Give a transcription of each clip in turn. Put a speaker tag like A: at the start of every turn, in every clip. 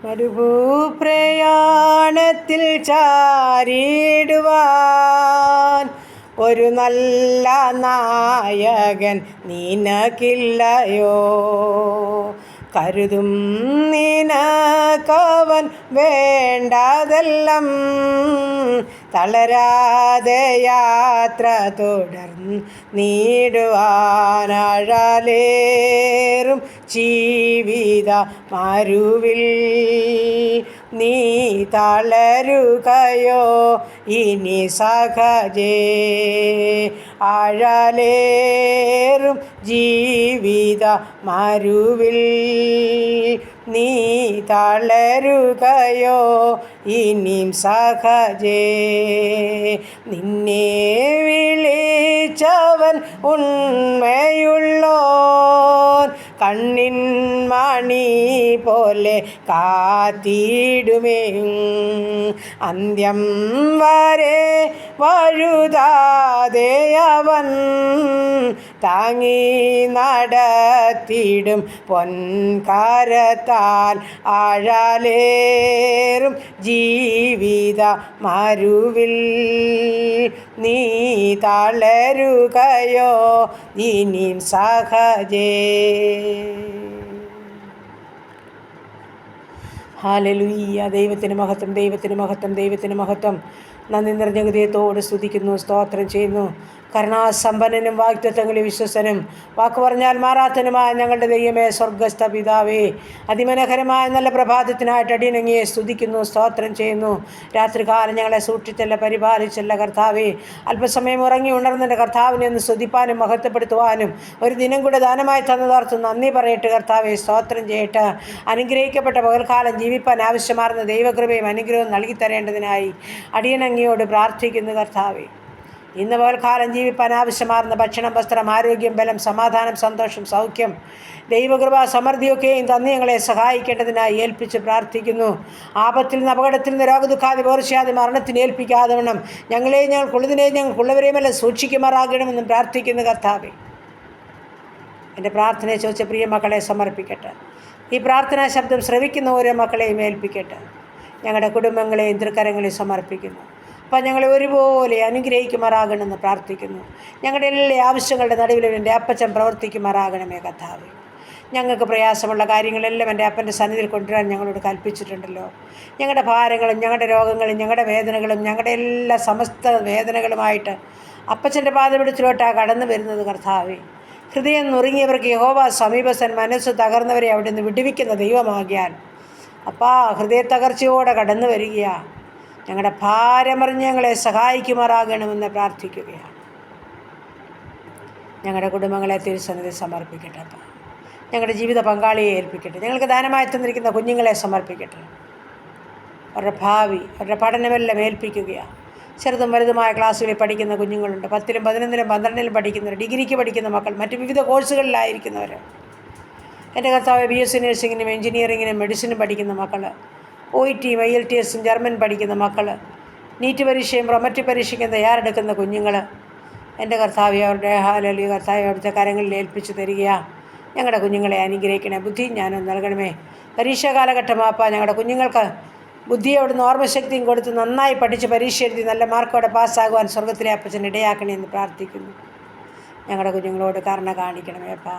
A: മരുഭൂപ്രയാണത്തിൽ ചാരിടുവാൻ ഒരു നല്ല നായകൻ നിനക്കില്ലയോ? കരുതും നിനക്കവൻ വേണ്ടതെല്ലാം, തളരാതെ യാത്ര തുടർന്നിടുവാനാഴാലേറും ജീവിത മരുവിൽ നീ തളരുകയോ ഇനി സഹജേ? ആഴാലേറും ജീവിത മരുവിൽ നീ തളരുകയോ ഇനിയും സഹജേ? നിന്നെ വിളിച്ചവൻ ഉണ്മയുള്ളോൻ, കണ്ണിൻ മണി പോലെ കാത്തിടുമേ. അന്ത്യം വരെ വഴുതാതെ അവൻ താങ്ങി നടത്തിടും പൊൻകരത്താൽ. ആഴാലേറും ജീവിത മരുവിൽ നീ തളരുകയോ ഇനിയും സഹജേ? ഹല്ലേലൂയ. ദൈവത്തിന് മഹത്വം, ദൈവത്തിന് മഹത്വം, ദൈവത്തിന് മഹത്വം. നന്ദി നിറഞ്ഞ ഹൃദയത്തോട് സ്തുതിക്കുന്നു, സ്തോത്രം ചെയ്യുന്നു. കരുണാസമ്പന്നനും വാഗ്ദത്തങ്ങളിൽ വിശ്വസനും വാക്ക് പറഞ്ഞാൽ മാറാത്തനുമായ ഞങ്ങളുടെ ദൈവമേ, സ്വർഗസ്ഥ പിതാവേ, അതിമനോഹരമായ നല്ല പ്രഭാതത്തിനായിട്ട് അടിയനങ്ങിയെ സ്തുതിക്കുന്നു, സ്തോത്രം ചെയ്യുന്നു. രാത്രികാലം ഞങ്ങളെ സൂക്ഷിച്ചല്ല, പരിപാലിച്ചല്ല കർത്താവേ. അല്പസമയം ഉറങ്ങി ഉണർന്നതിൻ്റെ കർത്താവിനെ ഒന്ന് സ്തുതിപ്പാനും മഹത്വപ്പെടുത്തുവാനും ഒരു ദിനം കൂടെ ദാനമായി തന്നതോർത്ത് നന്ദി പറയട്ടെ കർത്താവേ, സ്തോത്രം ചെയ്യട്ടെ. അനുഗ്രഹിക്കപ്പെട്ട പകൽക്കാലം ജീവിപ്പാൻ ആവശ്യമാർന്ന ദൈവകൃപയും അനുഗ്രഹവും നൽകി തരേണ്ടതിനായി അടിയനങ്ങിയോട് പ്രാർത്ഥിക്കുന്നു കർത്താവേ. ഇന്ന് പകൽക്കാലം ജീവിപ്പാൻ ആവശ്യമാർന്ന ഭക്ഷണം, വസ്ത്രം, ആരോഗ്യം, ബലം, സമാധാനം, സന്തോഷം, സൗഖ്യം, ദൈവകൃപ, സമൃദ്ധിയൊക്കെയും തന്ന് ഞങ്ങളെ സഹായിക്കേണ്ടതിനായി ഏൽപ്പിച്ച് പ്രാർത്ഥിക്കുന്നു. ആപത്തിൽ നിന്ന്, അപകടത്തിൽ നിന്ന്, രോഗദുഃഖാതി പോർച്ചയാതെ മരണത്തിന് ഏൽപ്പിക്കാതെ വണ്ണം ഞങ്ങളെയും ഞങ്ങൾക്കുള്ളതിനെയും ഞങ്ങൾക്കുള്ളവരെയുമെല്ലാം സൂക്ഷിക്കുമാറാകണമെന്നും പ്രാർത്ഥിക്കുന്നു കർത്താവേ. എൻ്റെ പ്രാർത്ഥനയെ ചോദിച്ച പ്രിയ മക്കളെ സമർപ്പിക്കട്ടെ. ഈ പ്രാർത്ഥനാ ശബ്ദം ശ്രവിക്കുന്ന ഓരോ മക്കളെയും ഏൽപ്പിക്കട്ടെ. ഞങ്ങളുടെ കുടുംബങ്ങളെയും തൃക്കരങ്ങളെയും സമർപ്പിക്കുന്നു. അപ്പം ഞങ്ങളെ ഒരുപോലെ അനുഗ്രഹിക്കുമാറാകണമെന്ന് പ്രാർത്ഥിക്കുന്നു. ഞങ്ങളുടെ എല്ലാ ആവശ്യങ്ങളുടെ നടുവിലും എൻ്റെ അപ്പച്ചൻ പ്രവർത്തിക്കുമാറാകണമേ കർത്താവേ. ഞങ്ങൾക്ക് പ്രയാസമുള്ള കാര്യങ്ങളെല്ലാം എൻ്റെ അപ്പൻ്റെ സന്നിധിയിൽ കൊണ്ടുവരാൻ ഞങ്ങളോട് കൽപ്പിച്ചിട്ടുണ്ടല്ലോ. ഞങ്ങളുടെ ഭാരങ്ങളും ഞങ്ങളുടെ രോഗങ്ങളും ഞങ്ങളുടെ വേദനകളും ഞങ്ങളുടെ എല്ലാ സമസ്ത വേദനകളുമായിട്ട് അപ്പച്ചൻ്റെ പാദപീഠത്തിലോട്ടാണ് കടന്നു വരുന്നത് കർത്താവേ. ഹൃദയം നുറുങ്ങിയവർക്ക് യഹോവ സമീപസ്ഥൻ, മനസ്സ് തകർന്നവരെ അവിടെ നിന്ന് വിടുവിക്കുന്ന ദൈവമാകിയാൽ അപ്പാ ഹൃദയ തകർച്ചയോടെ കടന്നു വരികയാണ്. ഞങ്ങളുടെ ഭാരമറിഞ്ഞ് ഞങ്ങളെ സഹായിക്കുമാറാകണമെന്ന് പ്രാർത്ഥിക്കുകയാണ്. ഞങ്ങളുടെ കുടുംബങ്ങളെ തിരുസന്നിധി സമർപ്പിക്കട്ടെ. അപ്പം ഞങ്ങളുടെ ജീവിത പങ്കാളിയെ ഏൽപ്പിക്കട്ടെ. ഞങ്ങൾക്ക് ദാനമായി തന്നിരിക്കുന്ന കുഞ്ഞുങ്ങളെ സമർപ്പിക്കട്ടെ. അവരുടെ ഭാവി, അവരുടെ പഠനമെല്ലാം ഏൽപ്പിക്കുകയാണ്. ചെറുതും വലുതുമായ ക്ലാസ്സുകളിൽ പഠിക്കുന്ന കുഞ്ഞുങ്ങളുണ്ട്. 10ലും 11ലും 12ലും പഠിക്കുന്നവർ, ഡിഗ്രിക്ക് പഠിക്കുന്ന മക്കൾ, മറ്റ് വിവിധ കോഴ്സുകളിലായിരിക്കുന്നവർ. എൻ്റെ കർത്താവ് BSc നഴ്സിങ്ങിനും എഞ്ചിനീയറിങ്ങിനും മെഡിസിനും പഠിക്കുന്ന മക്കൾ, OET IELTS ജർമ്മൻ പഠിക്കുന്ന മക്കൾ, നീറ്റ് പരീക്ഷയും പ്രൊമറ്റ് പരീക്ഷയ്ക്കും തയ്യാറെടുക്കുന്ന കുഞ്ഞുങ്ങൾ, എൻ്റെ കർത്താവ് അവരുടെ ഹല്ലേലൂയ കർത്താവ് അവിടുത്തെ കരങ്ങളിൽ ഏൽപ്പിച്ച് തരികയാണ്. ഞങ്ങളുടെ കുഞ്ഞുങ്ങളെ അനുഗ്രഹിക്കണേ, ബുദ്ധിയും ജ്ഞാനവും നൽകണമേ. പരീക്ഷാ കാലഘട്ടമാപ്പ ഞങ്ങളുടെ കുഞ്ഞുങ്ങൾക്ക് ബുദ്ധിയെ അവിടുന്ന് ഓർമ്മശക്തിയും കൊടുത്ത് നന്നായി പഠിച്ച് പരീക്ഷ എഴുതി നല്ല മാർക്കോടെ പാസ്സാകുവാൻ സ്വർഗത്തിലെ അപ്പച്ചൻ ഇടയാക്കണേ എന്ന് പ്രാർത്ഥിക്കുന്നു. ഞങ്ങളുടെ കുഞ്ഞുങ്ങളോട് കരുണ കാണിക്കണമേ അപ്പാ.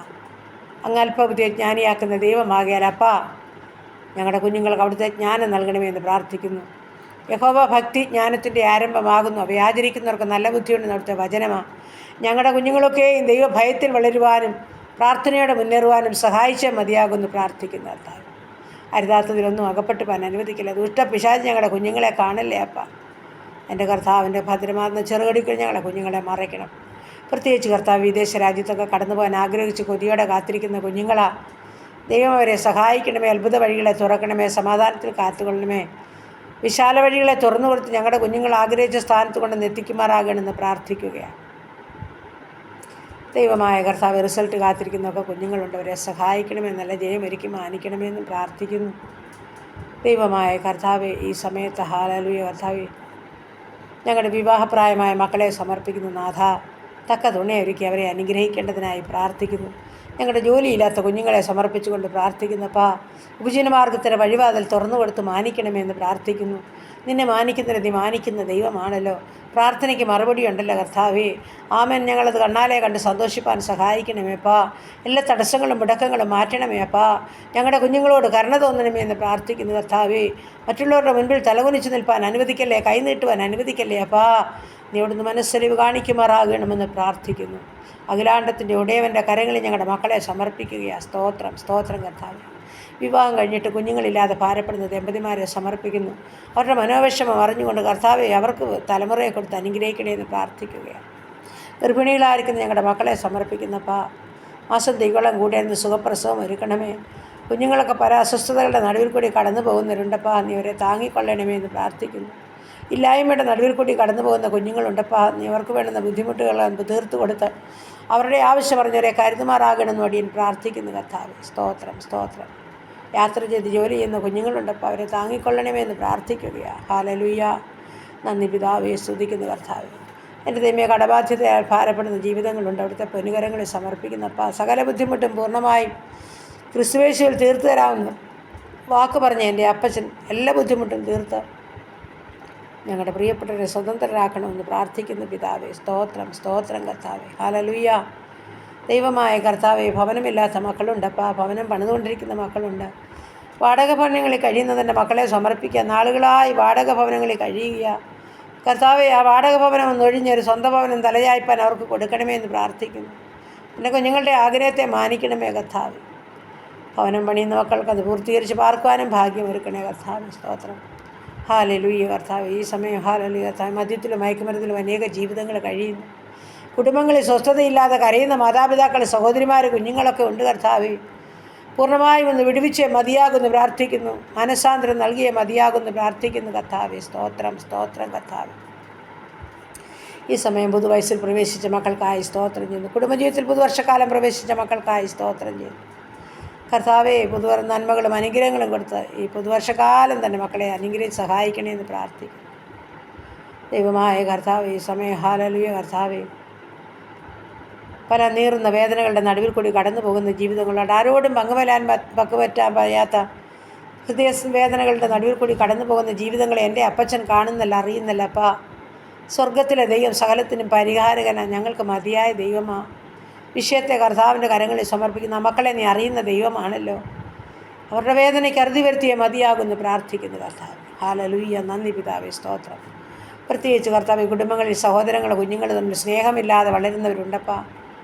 A: അങ്ങ് അല്പബുദ്ധിയെ ജ്ഞാനിയാക്കുന്ന ദൈവമാകിയാൽ അപ്പാ ഞങ്ങളുടെ കുഞ്ഞുങ്ങൾക്ക് അവിടുത്തെ ജ്ഞാനം നൽകണമെന്ന് പ്രാർത്ഥിക്കുന്നു. യഹോവ ഭക്തി ജ്ഞാനത്തിൻ്റെ ആരംഭമാകുന്നു. അവയെ ആചരിക്കുന്നവർക്ക് നല്ല ബുദ്ധിയുണ്ടെന്ന് അവിടുത്തെ വചനമാണ്. ഞങ്ങളുടെ കുഞ്ഞുങ്ങളൊക്കെയും ദൈവഭയത്തിൽ വളരുവാനും പ്രാർത്ഥനയോടെ മുന്നേറുവാനും സഹായിച്ചാൽ മതിയാകുമെന്ന് പ്രാർത്ഥിക്കുന്ന കർത്താവ്. അരുതാത്തതിലൊന്നും അകപ്പെട്ട് പോകാൻ അനുവദിക്കില്ല. ദുഷ്ടപിശാച് ഞങ്ങളുടെ കുഞ്ഞുങ്ങളെ കാണല്ലേ അപ്പ. എൻ്റെ കർത്താവിൻ്റെ ഭദ്രമാർന്ന ചെറുകടികൾ ഞങ്ങളുടെ കുഞ്ഞുങ്ങളെ മറയ്ക്കണം. പ്രത്യേകിച്ച് കർത്താവ് വിദേശ രാജ്യത്തൊക്കെ കടന്നു പോകാൻ ആഗ്രഹിച്ച് കൊതിയോടെ കാത്തിരിക്കുന്ന കുഞ്ഞുങ്ങളാ. ദൈവം അവരെ സഹായിക്കണമേ, അത്ഭുത വഴികളെ തുറക്കണമേ, സമാധാനത്തിൽ കാത്തുകൊള്ളണമേ. വിശാല വഴികളെ തുറന്നു കൊടുത്ത് ഞങ്ങളുടെ കുഞ്ഞുങ്ങൾ ആഗ്രഹിച്ച സ്ഥാനത്ത് കൊണ്ട് എത്തിക്കുമാറാകണമെന്ന് പ്രാർത്ഥിക്കുകയാണ്. ദൈവമായ കർത്താവ് റിസൾട്ട് കാത്തിരിക്കുന്നതൊക്കെ കുഞ്ഞുങ്ങളുണ്ട്, അവരെ സഹായിക്കണമേ, നല്ല ജയം ഒരുക്കി മാനിക്കണമെന്ന് പ്രാർത്ഥിക്കുന്നു. ദൈവമായ കർത്താവെ, ഈ സമയത്ത് ഹല്ലേലൂയ കർത്താവെ, ഞങ്ങളുടെ വിവാഹപ്രായമായ മക്കളെ സമർപ്പിക്കുന്നു നാഥ. തക്ക തുണയൊരുക്കി അവരെ അനുഗ്രഹിക്കേണ്ടതിനായി പ്രാർത്ഥിക്കുന്നു. ഞങ്ങളുടെ ജോലിയില്ലാത്ത കുഞ്ഞുങ്ങളെ സമർപ്പിച്ചുകൊണ്ട് പ്രാർത്ഥിക്കുന്നപ്പാ. ഉപജീവനമാർഗത്തിൻ്റെ വഴിവാതിൽ തുറന്നു കൊടുത്ത് മാനിക്കണമെന്ന് പ്രാർത്ഥിക്കുന്നു. നിന്നെ മാനിക്കുന്നതിന് നീ മാനിക്കുന്ന ദൈവമാണല്ലോ. പ്രാർത്ഥനയ്ക്ക് മറുപടി ഉണ്ടല്ലോ കർത്താവേ. ആമേൻ. ഞങ്ങളത് കണ്ണാലെ കണ്ട് സന്തോഷിപ്പാൻ സഹായിക്കണമേപ്പാ. എല്ലാ തടസ്സങ്ങളും മുടക്കങ്ങളും മാറ്റണമേപ്പാ. ഞങ്ങളുടെ കുഞ്ഞുങ്ങളോട് കരുണ തോന്നണമേ എന്ന് പ്രാർത്ഥിക്കുന്നു കർത്താവേ. മറ്റുള്ളവരുടെ മുൻപിൽ തലകുനിച്ച് നിൽപ്പാൻ അനുവദിക്കല്ലേ, കൈനീട്ടുവാൻ അനുവദിക്കല്ലേ അപ്പാ. നീ അവിടുന്ന് മനസ്സലിവ് കാണിക്കുമാറാകണമെന്ന് പ്രാർത്ഥിക്കുന്നു. അഖിലാണ്ടത്തിൻ്റെ ഉടയവൻ്റെ കരങ്ങളിൽ ഞങ്ങളുടെ മക്കളെ സമർപ്പിക്കുകയാണ്. സ്തോത്രം, സ്തോത്രം കർത്താവേ. വിവാഹം കഴിഞ്ഞിട്ട് കുഞ്ഞുങ്ങളില്ലാതെ ഭാരപ്പെടുന്ന ദമ്പതിമാരെ സമർപ്പിക്കുന്നു. അവരുടെ മനോവിഷമം അറിഞ്ഞുകൊണ്ട് കർത്താവെ അവർക്ക് തലമുറയെ കൊടുത്ത് അനുഗ്രഹിക്കണേ എന്ന് പ്രാർത്ഥിക്കുകയാണ്. ഗർഭിണികളായിരിക്കുന്ന ഞങ്ങളുടെ മക്കളെ സമർപ്പിക്കുന്നപ്പാ. മാസം തികളം കൂടിയെന്ന് സുഖപ്രസവം ഒരുക്കണമേ. കുഞ്ഞുങ്ങളൊക്കെ പല അസ്വസ്ഥതകളുടെ നടുവിൽ കൂടി കടന്നു പോകുന്നവരുണ്ടപ്പാ. നീ അവരെ താങ്ങിക്കൊള്ളണമേ എന്ന് പ്രാർത്ഥിക്കുന്നു. ഇല്ലായ്മയുടെ നടുവിൽ കൂടി കടന്നു പോകുന്ന കുഞ്ഞുങ്ങളുണ്ടപ്പാ. നീ അവർക്ക് വേണ്ടുന്ന ബുദ്ധിമുട്ടുകൾ തീർത്തു കൊടുത്ത് അവരുടെ ആവശ്യം പറഞ്ഞവരെ കരുതുമാറാകണമെന്ന് വടിയൻ പ്രാർത്ഥിക്കുന്നു കർത്താവേ. സ്തോത്രം, സ്തോത്രം. യാത്ര ചെയ്ത് ജോലി ചെയ്യുന്ന കുഞ്ഞുങ്ങളുണ്ടപ്പോൾ അവരെ താങ്ങിക്കൊള്ളണമേ എന്ന് പ്രാർത്ഥിക്കുകയാണ്. ഹല്ലേലൂയ. നന്ദി പിതാവേ, സ്തുതിക്കുന്നു കർത്താവേ. എൻ്റെ ദൈവമേ, കടബാധ്യതയാൽ ഭാരപ്പെടുന്ന ജീവിതങ്ങളുണ്ട്. അവിടുത്തെ പൊന്നുകരങ്ങളിൽ സമർപ്പിക്കുന്നപ്പാ. സകല ബുദ്ധിമുട്ടും പൂർണ്ണമായും ക്രിസ്തുവേശുവിൽ തീർത്തു തരാമെന്ന് വാക്ക് പറഞ്ഞ എൻ്റെ അപ്പച്ചൻ എല്ലാ ബുദ്ധിമുട്ടും തീർത്ത് ഞങ്ങളുടെ പ്രിയപ്പെട്ടവരെ സ്വതന്ത്രരാക്കണമെന്ന് പ്രാർത്ഥിക്കുന്നു പിതാവേ. സ്തോത്രം, സ്തോത്രം കർത്താവേ. ഹല്ലേലൂയ. ദൈവമായ കർത്താവെ, ഭവനമില്ലാത്ത മക്കളുണ്ടപ്പാ. ഭവനം പണിതുകൊണ്ടിരിക്കുന്ന മക്കളുണ്ട്. വാടക ഭവനങ്ങളിൽ കഴിയുന്നതിൻ്റെ മക്കളെ സമർപ്പിക്കുക. നാളുകളായി വാടക ഭവനങ്ങളിൽ കഴിയുക കർത്താവെ. ആ വാടക ഭവനം ഒന്നൊഴിഞ്ഞൊരു സ്വന്തം ഭവനം തലചായ്പാൻ അവർക്ക് കൊടുക്കണമേ എന്ന് പ്രാർത്ഥിക്കുന്നു. എൻ്റെ കുഞ്ഞുങ്ങളുടെ ആഗ്രഹത്തെ മാനിക്കണമേ കർത്താവെ. ഭവനം പണിയുന്ന മക്കൾക്ക് അത് പൂർത്തീകരിച്ച് പാർക്കുവാനും ഭാഗ്യം ഒരുക്കണേ കർത്താവെ. സ്തോത്രം. ഹല്ലേലൂയ കർത്താവെ. ഈ സമയം ഹല്ലേലൂയ കർത്താവെ. മദ്യത്തിലും മയക്കുമരുന്നിലും അനേക ജീവിതങ്ങൾ കഴിയുന്നു. കുടുംബങ്ങളിൽ സ്വസ്ഥതയില്ലാതെ കരയുന്ന മാതാപിതാക്കൾ, സഹോദരിമാർ, കുഞ്ഞുങ്ങളൊക്കെ ഉണ്ട് കർത്താവേ. പൂർണ്ണമായും ഒന്ന് വിടുവിച്ച് മതിയാകുന്നു പ്രാർത്ഥിക്കുന്നു. മനസ്സാന്തരം നൽകിയ മതിയാകുന്നു പ്രാർത്ഥിക്കുന്നു കർത്താവേ. സ്തോത്രം, സ്തോത്രം കർത്താവേ. ഈ സമയം പുതുവയസ്സിൽ പ്രവേശിച്ച മക്കൾക്കായി സ്തോത്രം ചെയ്യുന്നു. കുടുംബജീവിതത്തിൽ പുതുവർഷക്കാലം പ്രവേശിച്ച മക്കൾക്കായി സ്തോത്രം ചെയ്യുന്നു കർത്താവേ. നന്മകളും അനുഗ്രഹങ്ങളും കൊടുത്ത് ഈ പുതുവർഷക്കാലം തന്നെ മക്കളെ അനുഗ്രഹിച്ച് സഹായിക്കണേ എന്ന് പ്രാർത്ഥിക്കുന്നു. ദൈവമായ കർത്താവേ, ഈ സമയം ഹല്ലേലൂയ കർത്താവേ. പല നീറുന്ന വേദനകളുടെ നടുവിൽ കൂടി കടന്നു പോകുന്ന ജീവിതങ്ങളുണ്ട്. ആരോടും പങ്കുവറ്റാൻ വയ്യാത്ത ഹൃദയ വേദനകളുടെ നടുവിൽ കൂടി കടന്നു പോകുന്ന ജീവിതങ്ങളെ എൻ്റെ അപ്പച്ചൻ കാണുന്നില്ല, അറിയുന്നില്ല അപ്പാ. സ്വർഗത്തിലെ ദൈവം സകലത്തിനും പരിഹാരകനാണ്. ഞങ്ങൾക്ക് മതിയായ ദൈവമാ. വിഷയത്തെ കർത്താവിൻ്റെ കരങ്ങളിൽ സമർപ്പിക്കുന്ന മക്കളെ നീ അറിയുന്ന ദൈവമാണല്ലോ. അവരുടെ വേദനയ്ക്ക് അറുതി വരുത്തിയ മതിയാകുന്നു പ്രാർത്ഥിക്കുന്നു കർത്താവ്. ഹല്ലേലൂയ. നന്ദി പിതാവേ, സ്തോത്രം. പ്രത്യേകിച്ച് കർത്താവ്, കുടുംബങ്ങളിൽ സഹോദരങ്ങൾ, കുഞ്ഞുങ്ങൾ തമ്മിൽ സ്നേഹമില്ലാതെ വളരുന്നവരുണ്ടപ്പാ.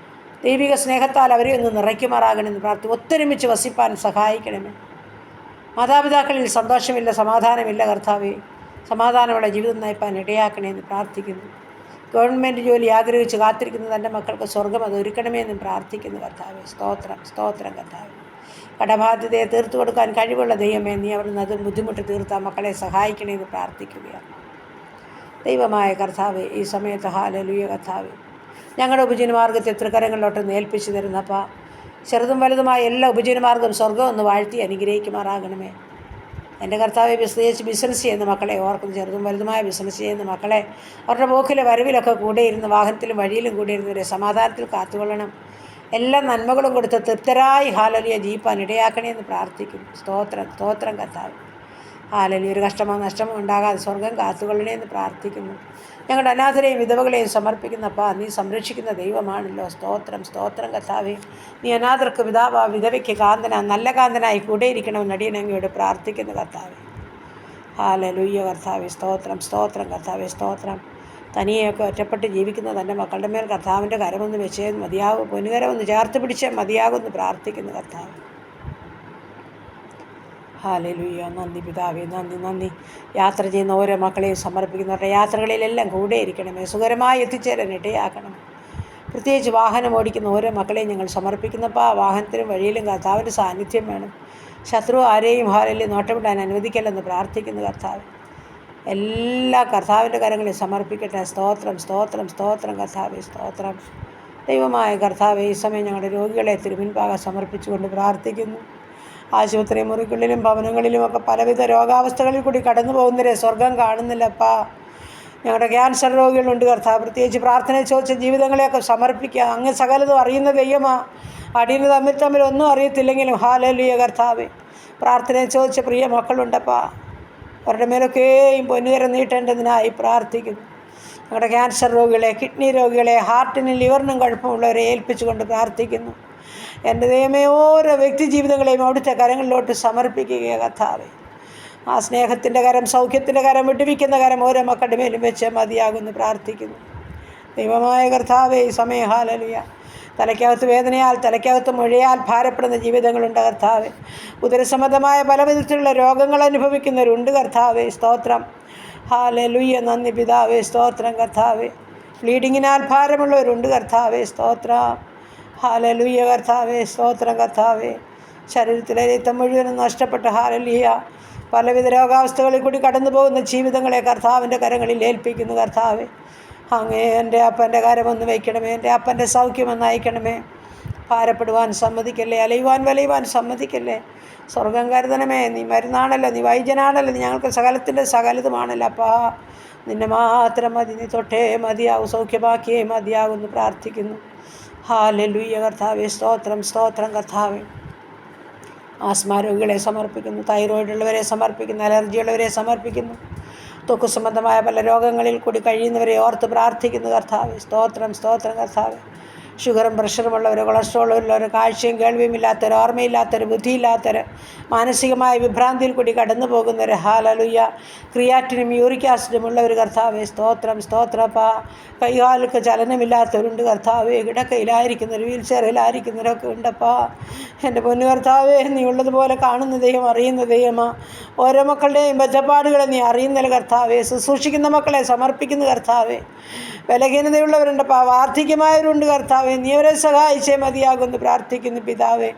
A: ദൈവിക സ്നേഹത്താൽ അവരെ ഒന്ന് നിറയ്ക്കുമാറാകണമെന്ന് പ്രാർത്ഥിക്കും. ഒത്തൊരുമിച്ച് വസിപ്പാൻ സഹായിക്കണമേ. മാതാപിതാക്കളിൽ സന്തോഷമില്ല, സമാധാനമില്ല കർത്താവേ. സമാധാനമുള്ള ജീവിതം നയിപ്പാൻ ഇടയാക്കണമെന്ന് പ്രാർത്ഥിക്കുന്നു. ഗവൺമെൻറ് ജോലി ആഗ്രഹിച്ച് കാത്തിരിക്കുന്ന തൻ്റെ മക്കൾക്ക് സ്വർഗം അത് ഒരുക്കണമേ എന്നും പ്രാർത്ഥിക്കുന്നു കർത്താവേ. സ്തോത്രം, സ്തോത്രം കർത്താവേ. കടബാധ്യതയെ തീർത്തു കൊടുക്കാൻ കഴിവുള്ള ദൈവമേ, നീ അവിടുന്ന് അത് ബുദ്ധിമുട്ട് തീർത്ത മക്കളെ സഹായിക്കണമെന്ന് പ്രാർത്ഥിക്കുകയാണ്. ദൈവമായ കർത്താവേ, ഈ സമയത്ത് ഹല്ലേലൂയ കർത്താവേ. ഞങ്ങളുടെ ഉപജീവനമാർഗ്ഗത്തെ തൃക്കരങ്ങളിലോട്ടൊന്ന് ഏൽപ്പിച്ചു തരുന്നപ്പാ. ചെറുതും വലുതുമായ എല്ലാ ഉപജീവനമാർഗ്ഗം സ്വർഗം ഒന്ന് വാഴ്ത്തി അനുഗ്രഹിക്കുമാറാകണമേ. എൻ്റെ കർത്താവെ, ബിസിനസ് ചെയ്യുന്ന മക്കളെ ഓർക്കുന്നു. ചെറുതും വലുതുമായ ബിസിനസ് ചെയ്യുന്ന മക്കളെ അവരുടെ പോക്കിലെ വരവിലൊക്കെ കൂടെ ഇരുന്ന്, വാഹനത്തിലും വഴിയിലും കൂടെ ഇരുന്നവരെ സമാധാനത്തിൽ കാത്തുകൊള്ളണം. എല്ലാ നന്മകളും കൊടുത്ത് തൃപ്തരായി ഹല്ലേലൂയ ജീവിപ്പാൻ ഇടയാക്കണേ എന്ന് പ്രാർത്ഥിക്കുന്നു. സ്തോത്രം, സ്തോത്രം കർത്താവ്. ഹല്ലേലൂയ. ഒരു കഷ്ടമോ നഷ്ടമോ ഉണ്ടാകാതെ സ്വർഗം കാത്തുകൊള്ളണേ എന്ന് പ്രാർത്ഥിക്കുന്നു. ഞങ്ങളുടെ അനാഥരെയും വിധവകളെയും സമർപ്പിക്കുന്നപ്പാ. നീ സംരക്ഷിക്കുന്ന ദൈവമാണല്ലോ. സ്തോത്രം, സ്തോത്രം കർത്താവേ. നീ അനാഥർക്ക് പിതാവാ, വിധവയ്ക്ക് കാന്തന, നല്ല കാന്തനായി കൂടെ ഇരിക്കണമെന്ന് അടിയനങ്ങയോട് പ്രാർത്ഥിക്കുന്ന കർത്താവേ. ഹല്ലേലൂയ കർത്താവേ. സ്തോത്രം, സ്തോത്രം കർത്താവേ. സ്തോത്രം. തനിയെയൊക്കെ ഒറ്റപ്പെട്ട് ജീവിക്കുന്ന തൻ്റെ മക്കളുടെ മേൽ കർത്താവിൻ്റെ കരമൊന്ന് വെച്ചേ മതിയാകും. പൊന്നുകരമൊന്ന് ചേർത്ത് പിടിച്ചേ മതിയാകുമെന്ന് പ്രാർത്ഥിക്കുന്നു കർത്താവ്. ഹല്ലേലൂയ. നന്ദി പിതാവേ, നന്ദി, നന്ദി. യാത്ര ചെയ്യുന്ന ഓരോ മക്കളെയും സമർപ്പിക്കുന്നവരുടെ യാത്രകളിലെല്ലാം കൂടെ ഇരിക്കണമേ. സുഖകരമായി എത്തിച്ചേരാൻ ഇടയാക്കണം. പ്രത്യേകിച്ച് വാഹനം ഓടിക്കുന്ന ഓരോ മക്കളെയും ഞങ്ങൾ സമർപ്പിക്കുന്നപ്പോൾ ആ വാഹനത്തിലും വഴിയിലും കർത്താവിൻ്റെ സാന്നിധ്യം വേണം. ശത്രു ആരെയും ഹല്ലേലൂയ നോട്ടമിടാൻ അനുവദിക്കല്ലെന്ന് പ്രാർത്ഥിക്കുന്നു കർത്താവ്. എല്ലാ കർത്താവിൻ്റെ കരങ്ങളിൽ സമർപ്പിക്കട്ടെ. സ്തോത്രം, സ്തോത്രം, സ്തോത്രം കർത്താവേ. സ്തോത്രം. ദൈവമായ കർത്താവേ, ഈ സമയം ഞങ്ങളുടെ രോഗികളെ തിരുമുൻപാകെ സമർപ്പിച്ചുകൊണ്ട് പ്രാർത്ഥിക്കുന്നു. ആശുപത്രി മുറിക്കുള്ളിലും ഭവനങ്ങളിലുമൊക്കെ പലവിധ രോഗാവസ്ഥകളിൽ കൂടി കടന്നു പോകുന്നവരെ സ്വർഗം കാണുന്നില്ലപ്പാ. ഞങ്ങളുടെ ക്യാൻസർ രോഗികളുണ്ട് കർത്താവ്. പ്രത്യേകിച്ച് പ്രാർത്ഥന ചോദിച്ച ജീവിതങ്ങളെയൊക്കെ സമർപ്പിക്കുക. അങ്ങ് സകലതും അറിയുന്ന ദൈവമാ. അടിയന് തമ്മിൽ ഒന്നും അറിയത്തില്ലെങ്കിലും ഹല്ലേലൂയ കർത്താവേ, പ്രാർത്ഥനയെ ചോദിച്ച പ്രിയ മക്കളുണ്ടപ്പാ. അവരുടെ മേലൊക്കെയും പൊന്നുകരം നീട്ടേണ്ടതിനായി പ്രാർത്ഥിക്കുന്നു. ഞങ്ങളുടെ ക്യാൻസർ രോഗികളെ, കിഡ്നി രോഗികളെ, ഹാർട്ടിനും ലിവറിനും കുഴപ്പമുള്ളവരെ ഏൽപ്പിച്ചുകൊണ്ട് പ്രാർത്ഥിക്കുന്നു. എൻ്റെ ദൈവമേ, ഓരോ വ്യക്തി ജീവിതങ്ങളെയും അവിടുത്തെ കരങ്ങളിലോട്ട് സമർപ്പിക്കുക കർത്താവേ. ആ സ്നേഹത്തിൻ്റെ കരം, സൗഖ്യത്തിൻ്റെ കരം, വിടുവിക്കുന്ന കരം ഓരോ മക്കളുടെ മേലും വെച്ച് മതിയാകുന്നു പ്രാർത്ഥിക്കുന്നു. ദൈവമായ കർത്താവേ, ഈ സമയം ഹല്ലേലൂയ, തലയ്ക്കകത്ത് വേദനയാൽ, തലയ്ക്കകത്ത് മുഴയാൽ ഭാരപ്പെടുന്ന ജീവിതങ്ങളുണ്ട് കർത്താവേ. ഉദരസംബന്ധമായ പല വിധത്തിലുള്ള രോഗങ്ങൾ അനുഭവിക്കുന്നവരുണ്ട് കർത്താവേ. സ്തോത്രം, ഹല്ലേലൂയ, നന്ദി പിതാവേ. സ്തോത്രം കർത്താവേ. ബ്ലീഡിങ്ങിനാൽ ഭാരമുള്ളവരുണ്ട് കർത്താവേ. സ്തോത്രം, ഹല്ലേലൂയ കർത്താവേ. സ്തോത്രം കർത്താവേ. ശരീരത്തിലെ രക്തം മുഴുവനും നഷ്ടപ്പെട്ട് ഹല്ലേലൂയ പലവിധ രോഗാവസ്ഥകളിൽ കൂടി കടന്നു പോകുന്ന ജീവിതങ്ങളെ കർത്താവിൻ്റെ കരങ്ങളിൽ ഏൽപ്പിക്കുന്നു കർത്താവേ. അങ്ങേ എൻ്റെ അപ്പൻ്റെ കരമൊന്ന് വയ്ക്കണമേ, എൻ്റെ അപ്പൻ്റെ സൗഖ്യമൊന്ന് അയക്കണമേ. ഭാരപ്പെടുവാൻ സമ്മതിക്കല്ലേ, അലയുവാൻ വലയുവാൻ സമ്മതിക്കല്ലേ. സ്വർഗം കരുതണമേ. നീ മരുന്നാണല്ലോ, നീ വൈദ്യനാണല്ലോ, നീ ഞങ്ങൾക്ക് സകലത്തിൻ്റെ സകലതുമാണല്ലോ അപ്പാ. നിന്നെ മാത്രം മതി, നീ തൊട്ടേ മതിയാവും, സൗഖ്യമാക്കിയേ മതിയാകുമെന്ന് പ്രാർത്ഥിക്കുന്നു. ഹല്ലേലൂയ കർത്താവേ. സ്തോത്രം, സ്തോത്രം കർത്താവേ. ആസ്മ രോഗികളെ സമർപ്പിക്കുന്നു, തൈറോയിഡുള്ളവരെ സമർപ്പിക്കുന്നു, അലർജിയുള്ളവരെ സമർപ്പിക്കുന്നു, ത്വക്ക് സംബന്ധമായ പല രോഗങ്ങളിൽ കൂടി കഴിയുന്നവരെ ഓർത്ത് പ്രാർത്ഥിക്കുന്നു കർത്താവേ. സ്തോത്രം, സ്തോത്രം കർത്താവേ. ഷുഗറും പ്രഷറുമുള്ളവർ, കൊളസ്ട്രോളുള്ളവർ, കാഴ്ചയും കേൾവിയും ഇല്ലാത്തവർ, ഓർമ്മയില്ലാത്തവർ, ബുദ്ധിയില്ലാത്തവർ, മാനസികമായ വിഭ്രാന്തിയിൽ കൂടി കടന്നു പോകുന്നവർ, ഹല്ലേലൂയ, ക്രിയാറ്റിനും യൂറിക് ആസിഡും ഉള്ളവർ കർത്താവേ. സ്തോത്രം, സ്തോത്രപ്പാ. കൈകാലുക്ക് ചലനമില്ലാത്തവരുണ്ട് കർത്താവേ. കിടക്കയിലായിരിക്കുന്നവർ, വീൽ ചെയറിലായിരിക്കുന്നവരൊക്കെ ഉണ്ടപ്പാ. എൻ്റെ പൊന്നു കർത്താവേ, നീ ഉള്ളതുപോലെ കാണുന്ന ദൈവം, അറിയുന്ന ദൈവമാ. ഓരോ മക്കളുടെയും ബദ്ധപ്പാടുകളെ നീ അറിയുന്നല്ലോ കർത്താവേ. ശുശ്രൂഷിക്കുന്ന മക്കളെ സമർപ്പിക്കുന്ന കർത്താവേ. ബലഹീനതയുള്ളവരുണ്ടപ്പാ, വാർദ്ധക്യമായവരുണ്ട് കർത്താവേ. നീ അവരെ സഹായിച്ചേ മതിയാകുമെന്ന് പ്രാർത്ഥിക്കുന്നു പിതാവേ.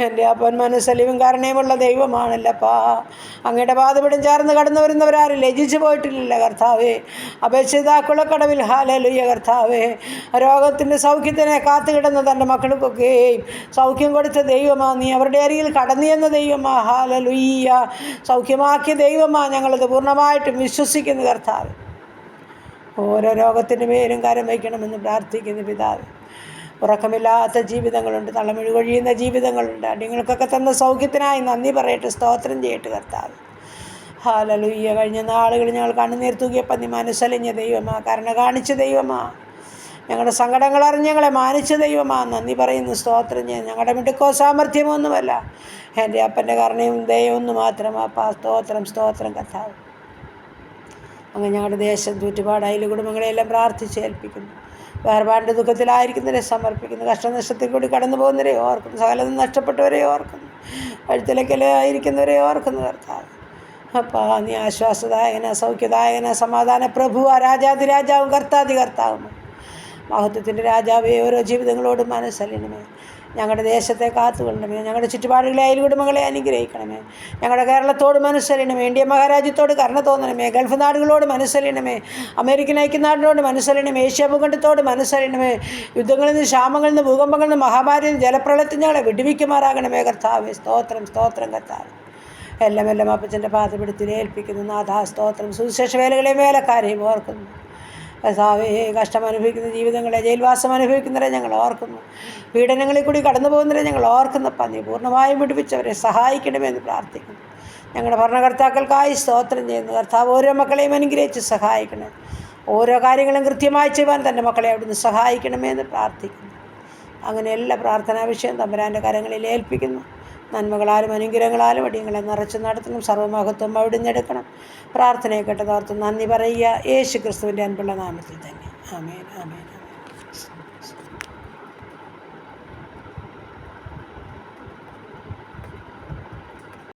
A: എൻ്റെ അപ്പൻ മനസ്സലിവും കാരണയുമുള്ള ദൈവമാണല്ലപ്പാ. അങ്ങയുടെ പാദപിടം ചേർന്ന് കടന്നു വരുന്നവരാരും ലജിച്ചു പോയിട്ടില്ല കർത്താവേ. അപേക്ഷിതാക്കുളക്കടവിൽ ഹല്ലേലൂയ കർത്താവേ. രോഗത്തിൻ്റെ സൗഖ്യത്തിനെ കാത്തുകിടന്ന തൻ്റെ മക്കൾക്കൊക്കെയും സൗഖ്യം കൊടുത്ത ദൈവമാ. നീ അവരുടെ അരികിൽ കടന്നു ചെന്ന ദൈവമാ. ഹല്ലേലൂയ, സൗഖ്യമാക്കിയ ദൈവമാ. ഞങ്ങളത് പൂർണ്ണമായിട്ടും വിശ്വസിക്കുന്നു കർത്താവേ. ഓരോ രോഗത്തിൻ്റെ മേലും കരം വയ്ക്കണമെന്ന് പ്രാർത്ഥിക്കുന്നു പിതാവേ. ഉറക്കമില്ലാത്ത ജീവിതങ്ങളുണ്ട്, തളമിഴി കൊഴിയുന്ന ജീവിതങ്ങളുണ്ട്. അടിങ്ങൾക്കൊക്കെ തന്ന സൗഖ്യത്തിനായി നന്ദി പറയട്ടെ, സ്തോത്രം ചെയ്യട്ടെ കർത്താവ്. ഹല്ലേലൂയ. കഴിഞ്ഞ നാളുകളിൽ ഞങ്ങൾ കണ്ണുനീർ തൂകിയപ്പോൾ നീ മനസ്സലിഞ്ഞ ദൈവമാ, കരുണ കാണിച്ച ദൈവമാ. ഞങ്ങളുടെ സങ്കടങ്ങൾ അറിഞ്ഞ് ഞങ്ങളെ മാനിച്ച ദൈവമാ. നന്ദി പറയുന്നു, സ്തോത്രം ചെയ്യുന്നു. ഞങ്ങളുടെ മിടുക്കോ സാമർഥ്യമോ ഒന്നുമല്ല, എൻ്റെ അപ്പൻ്റെ കരുണയും ദൈവമൊന്നു മാത്രമാ. സ്തോത്രം, സ്തോത്രം കർത്താവ്. അങ്ങ് ഞങ്ങളുടെ ദേശം ചുറ്റുപാട് അയൽ കുടുംബങ്ങളെല്ലാം പ്രാർത്ഥിച്ചേൽപ്പിക്കുന്നു. വേർപാടിൻ്റെ ദുഃഖത്തിലായിരിക്കുന്നവരെ സമർപ്പിക്കുന്നു. കഷ്ടനഷ്ടത്തിൽ കൂടി കടന്നു പോകുന്നവരെ ഓർക്കുന്നു. സകലതും നഷ്ടപ്പെട്ടവരെ ഓർക്കുന്നു. വഴുത്തിലേക്കലായിരിക്കുന്നവരെ ഓർക്കുന്നു കർത്താവ്. അപ്പാ, നീ ആശ്വാസദായകന, സൗഖ്യദായകന, സമാധാന പ്രഭു, രാജാതിരാജാവും കർത്താതി കർത്താവും, മഹത്വത്തിൻ്റെ രാജാവേ. ഓരോ ജീവിതങ്ങളോടും മനസ്സലിയണമേ. ഞങ്ങളുടെ ദേശത്തെ കാത്തുകൊള്ളണമേ. ഞങ്ങളുടെ ചുറ്റുപാടുകളെ അയൽ കുടുംബങ്ങളെ അനുഗ്രഹിക്കണമേ. ഞങ്ങളുടെ കേരളത്തോട് മനസ്സലിയണമേ. ഇന്ത്യ മഹാരാജ്യത്തോട് കരുണ തോന്നണമേ. ഗൾഫ് നാടുകളോട് മനസ്സലിയണമേ. അമേരിക്കൻ ഐക്യനാടിനോട് മനസ്സലിയണമേ. ഏഷ്യ ഭൂഖണ്ഡത്തോട് മനസ്സലിയണമേ. യുദ്ധങ്ങളിൽ നിന്ന്, ക്ഷാമങ്ങളിൽ നിന്ന്, ഭൂകമ്പങ്ങളിൽ നിന്ന്, മഹാമാരിയിൽ നിന്ന്, ജലപ്രളയത്തിൽ ഞങ്ങളെ വിടുവിക്കുമാറാകണമേ കർത്താവേ. സ്തോത്രം, സ്തോത്രം കർത്താവ്. എല്ലാം അപ്പച്ചൻ്റെ പാദപിടുത്തിൽ ഏൽപ്പിക്കുന്നു നാഥാ. സ്തോത്രം. സുവിശേഷ വേലകളെയും വേലക്കാരെയും ഓർക്കുന്നു കർത്താവേ. കഷ്ടം അനുഭവിക്കുന്ന ജീവിതങ്ങളെ, ജയിൽവാസം അനുഭവിക്കുന്നവരെ ഞങ്ങൾ ഓർക്കുന്നു. പീഡനങ്ങളിൽ കൂടി കടന്നു പോകുന്നവരെ ഞങ്ങൾ ഓർക്കുന്നപ്പാ. നീ പൂർണ്ണമായും വിടുവിച്ചവരെ സഹായിക്കണമെന്ന് പ്രാർത്ഥിക്കുന്നു. ഞങ്ങളുടെ ഭരണകർത്താക്കൾക്കായി സ്തോത്രം ചെയ്യുന്നു കർത്താവ്. ഓരോ മക്കളെയും അനുഗ്രഹിച്ച് സഹായിക്കണം. ഓരോ കാര്യങ്ങളും കൃത്യമായി ചെയ്യുവാൻ തൻ്റെ മക്കളെ അവിടുന്ന് സഹായിക്കണമെന്ന് പ്രാർത്ഥിക്കുന്നു. അങ്ങനെ എല്ലാ പ്രാർത്ഥനാ വിഷയം തമ്പുരാൻ്റെ കരങ്ങളിൽ ഏൽപ്പിക്കുന്നു. നന്മകളാലും അനുഗ്രഹങ്ങളാലും അടിയങ്ങളെ നിറച്ച് നടത്തണം. സർവ്വമഹത്വം അവിടുന്നെടുക്കണം. പ്രാർത്ഥനയെ കേട്ടതോർത്ത് നന്ദി പറയുക. യേശു ക്രിസ്തുവിൻ്റെ അൻപുള്ള നാമത്തിൽ തന്നെ. ആമേൻ, ആമേൻ, ആമേൻ.